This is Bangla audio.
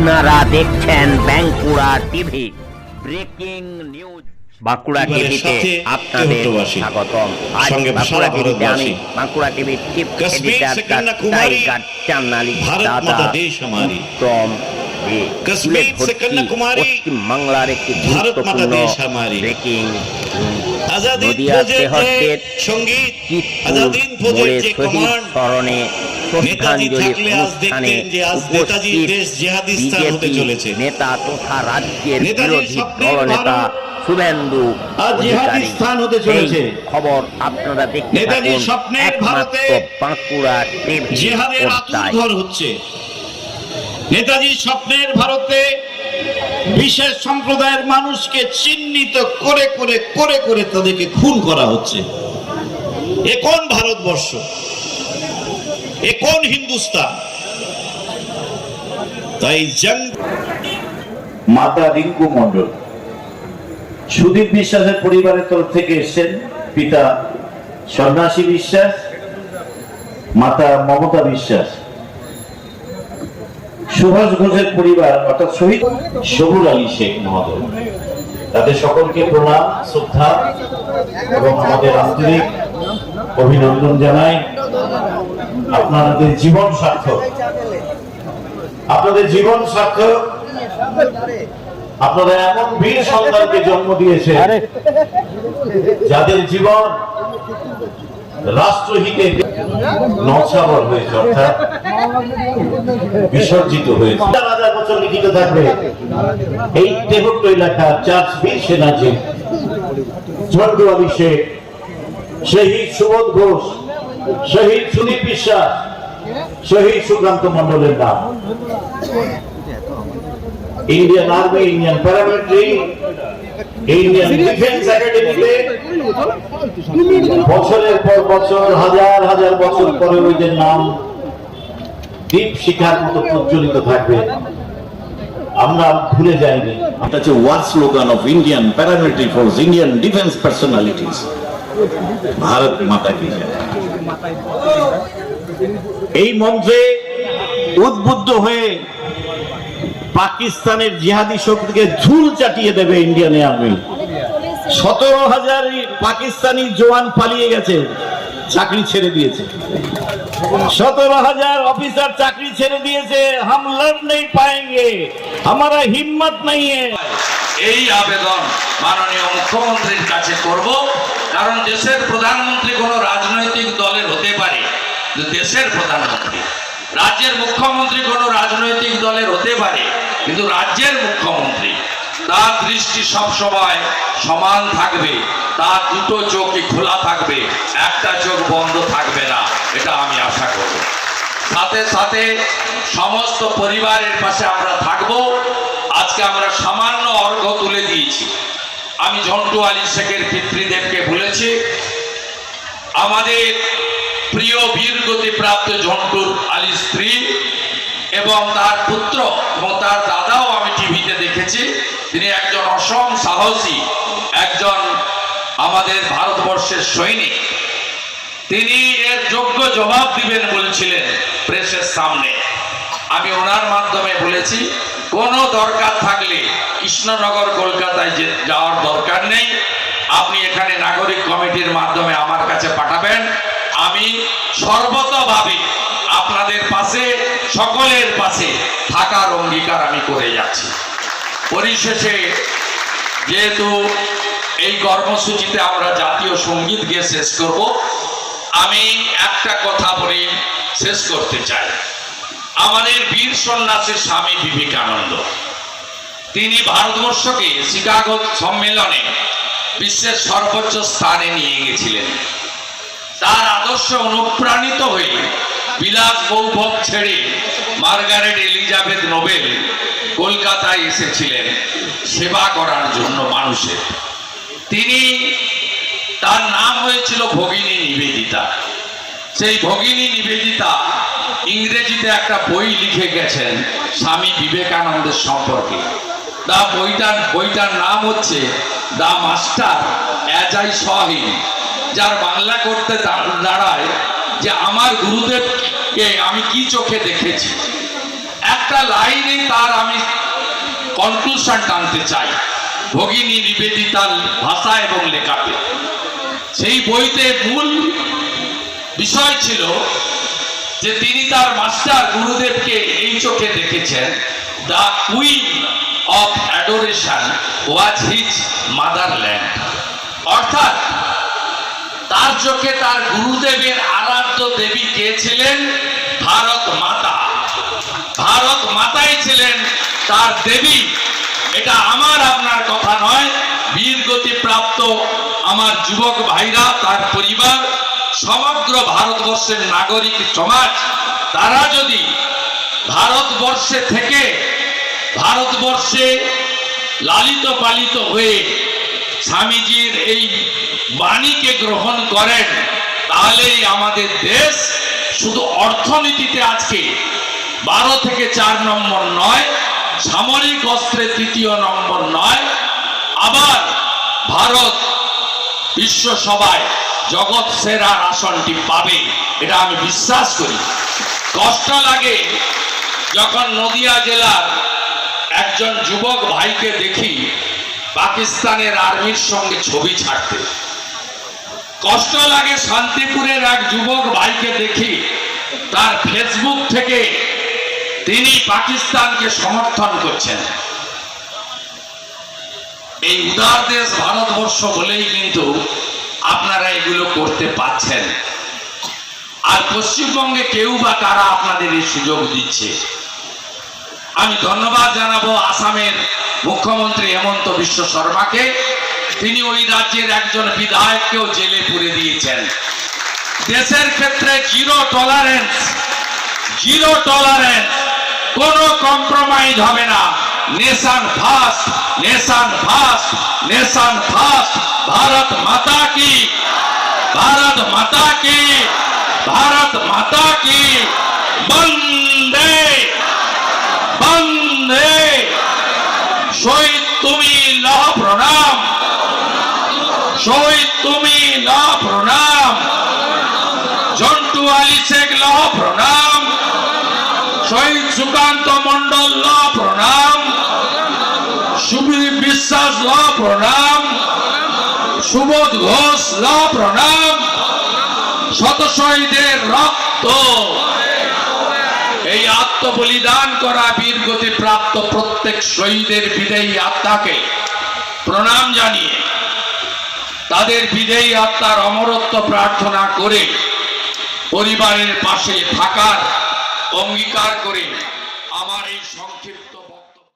আপনারা দেখছেন Bankura TV breaking news. Bankura টিভিতে আপনাদের স্বাগতম। আজ বাঁকুড়া টিভিতে আমি বাঁকুড়া টিভির চিফ এডিটর টাইগার জার্নালিস্ট উত্তম পশ্চিম বাংলার একটি গুরুত্বপূর্ণ ব্রেকিং নদিয়া তেহট্টের চিত্তুর মোড়ে শহীদ স্মরণে শ্রদ্ধাঞ্জলি অনুষ্ঠানে উপস্থিত বিজেপি নেতা তথা রাজ্যের বিরোধী দলনেতা শুভেন্দু অধিকারী। এই খবর আপনারা দেখতে থাকুন একমাত্র বাঁকুড়া টিভি পর্দায়। নেতাজির স্বপ্নের ভারতে বিশেষ সম্প্রদায়ের মানুষকে চিহ্নিত করে করে করে করে তাদেরকে খুন করা হচ্ছে। এ কোন ভারতবর্ষ? এ কোন হিন্দুস্তান? তাই মাতা রিঙ্কু মন্ডল সুদীপ বিশ্বাসের পরিবারের তরফ থেকে এসেছেন পিতা সন্ন্যাসী বিশ্বাস, মাতা মমতা বিশ্বাস। সুভাষ ঘোষের পরিবার অর্থাৎ শহীদ সবুর আলী শেখ মহোদয়, তাদের সকলকে প্রণাম, শ্রদ্ধা এবং আমাদের আন্তরিক অভিনন্দন জানাই। আপনাদের জীবন সার্থক, আপনাদের জীবন সার্থক। আপনারা এমন বীর সন্তানকে জন্ম দিয়েছে যাদের জীবন রাষ্ট্রহিতে নছাবর হয়েছে, অর্থাৎ বিসর্জিত হয়েছে। 1000 বছর লিখিত থাকবে এই তেহট্ট এলাকা চার্চ বীর সেনাজি ঝন্টু আলী শেখ, শহীদ সুবোধ ঘোষ, শহীদ সুদীপ বিশ্বাস, শহীদ সুকান্ত মন্ডলের নাম। Indian army, Indian paramilitary, Indian defence একাডেমিতে বছরের পর বছর, হাজার হাজার বছর পরে ওইদের নাম দীপ শিখার মতো প্রজ্বলিত থাকবে। আমরা ভুলে যাইনি। এটা হচ্ছে war slogan of Indian paramilitary force, Indian defence personalities. Bharat Mata কি জয়। এই মন্ত্রে উদ্বুদ্ধ হয়ে পাকিস্তানের জিহাদি শক্তিকে ঝুল চাটিয়ে দেবে ইন্ডিয়ান আর্মি। 17,000 পাকিস্তানি জওয়ান পালিয়ে গেছে, চাকরি ছেড়ে দিয়েছে। 17,000 অফিসার চাকরি ছেড়ে দিয়েছে। হাম লড় নেই পায়েঙ্গে, হামারা হিম্মত নেই। এই আবেদন মাননীয় মুখ্যমন্ত্রীর কাছে করব, কারণ দেশের প্রধানমন্ত্রী কোনো রাজনৈতিক দলের হতে পারে, দেশের প্রধানমন্ত্রী। রাজ্যের মুখ্যমন্ত্রী কোনো রাজনৈতিক দলের হতে পারে, কিন্তু রাজ্যের মুখ্যমন্ত্রী, তার দৃষ্টি সব সময় সমান থাকবে, তার দুটো চোখই খোলা থাকবে, একটা চোখ বন্ধ থাকবে না, এটা আমি আশা করব। সাথে সাথে সমস্ত পরিবারের পাশে আমরা থাকব। আজকে আমরা সামান্য অর্ঘ্য তুলে দিয়েছি। আমি ঝন্টু আলী শেখের পিতৃদেবকে বলেছি, আমাদের প্রিয় বীরগতি প্রাপ্ত ঝন্টুর আলীর স্ত্রী এবং তার পুত্র এবং তার দাদাও আমি টিভিতে দেখেছি। তিনি একজন অসম সাহসী, একজন আমাদের ভারতবর্ষের সৈনিক। তিনি এর যোগ্য জবাব দিবেন বলছিলেন প্রেসের সামনে। আমি ওনার মাধ্যমে বলেছি, কোনো দরকার থাকলে কৃষ্ণনগর কলকাতায় যাওয়ার দরকার নেই, আপনি এখানে নাগরিক কমিটির মাধ্যমে আমার কাছে পাঠাবেন। আমি সর্বতভাবে আপনাদের পাশে, সকলের পাশে থাকার অঙ্গীকার আমি করে যাচ্ছি। পরিশেষে যেহেতু এই কর্মসূচিতে আমরা জাতীয় সঙ্গীত গিয়ে শেষ করব, আমি একটা কথা বলে শেষ করতে চাই। আমাদের বীর সন্ন্যাসী স্বামী বিবেকানন্দ, তিনি ভারতবর্ষকে শিকাগো সম্মেলনে বিশ্বের সর্বোচ্চ স্থানে নিয়ে গেছিলেন। তার আদর্শ অনুপ্রাণিত হয়ে বিলাস বৈভব ছেড়ে মার্গারেট এলিজাবেথ নোবেল কলকাতায় এসেছিলেন সেবা করার জন্য মানুষের। তার নাম হয়েছিল ভগিনী নিবেদিতা। সেই ভগিনী নিবেদিতা ইংরেজিতে একটা বই লিখে গেছেন স্বামী বিবেকানন্দের সম্পর্কে। বইটার নাম হচ্ছে দা মাস্টার অ্যাজ আই স হিম, যার বাংলা করতে দাঁড়ায় যে আমার গুরুদেবকে আমি কি চোখে দেখেছি। এক একটা লাইনে তার আমি কনক্লুশন টানতে চাই ভগিনী নিবেদিতার ভাষা এবং লেখাতে। সেই বইতে মূল বিষয় ছিল যে তিনি তার মাস্টার গুরুদেবকে এই চোখে দেখেছেন, the queen of adoration was his motherland. অর্থাৎ তার চোখে তার গুরুদেবের আরাধ্য দেবী কে ছিলেন? ভারত মাতা। ভারত মাতাই ছিলেন তার দেবী। এটা আমার আপনার কথা নয়, বীরগতি প্রাপ্ত আমার যুবক ভাইরা, তার পরিবার, সমগ্র ভারতবর্ষের নাগরিক সমাজ, তারা যদি ভারতবর্ষে থেকে ভারতবর্ষে লালিত পালিত হয়ে স্বামীজির এই বাণীকে গ্রহণ করেন, তাহলেই আমাদের দেশ শুধু অর্থনীতিতে আজকে 12 থেকে 4 নম্বর নয়, সামরিক অস্ত্রে 3য় নম্বর নয়, আবার ভারত বিশ্ব সভায় জগৎ সেরার আসনটি পাবে, এটা আমি বিশ্বাস করি। কষ্ট লাগে যখন নদিয়া জেলার একজন যুবক ভাইকে দেখি পাকিস্তানের আর্মির সঙ্গে ছবি ছাড়তে। কষ্ট লাগে শান্তিপুরের এক যুবক ভাইকে দেখি তার ফেসবুক থেকে তিনি পাকিস্তানকে সমর্থন করছেন। এই উদার দেশ ভারতবর্ষ বলেই কিন্তু আপনারা এগুলো করতে পারছেন। আর পশ্চিমবঙ্গে কেউ বা কারা আপনাদের এই সুযোগ দিচ্ছে? আমি ধন্যবাদ জানাবো আসামের মুখ্যমন্ত্রী হেমন্ত বিশ্ব শর্মাকে। তিনি ওই রাজ্যের একজন বিধায়ককেও জেলে পুরে দিয়েছেন। দেশের ক্ষেত্রে জিরো টলারেন্স, জিরো টলারেন্স, কোনো কম্প্রোমাইজ হবে না। Nation first, nation first, nation first. Bharat Mata কি, ভারত মাতা কি, ভারত মাতা কি। বন্দে বন্দে। শহীদ তুমি লহ প্রণাম, শহীদ তুমি লহ প্রণাম। জন্টু আলী শেখ লহ প্রণাম, শহীদ সুকান্ত মন্ডল লহ প্রণাম, সুবীর বিশ্বাস লহ প্রণাম, সুবোধ ঘোষ লহ প্রণাম। শত শহীদের রক্ত, এই আত্মবলিদান করা বীরগতি প্রাপ্ত প্রত্যেক শহীদের বিদেয়ী আত্মাকে প্রণাম জানিয়ে তাদের বিদেয়ী আত্মার অমরত্ব প্রার্থনা করে পরিবারের পাশে থাকার অঙ্গীকার করে আমার এই সংক্ষিপ্ত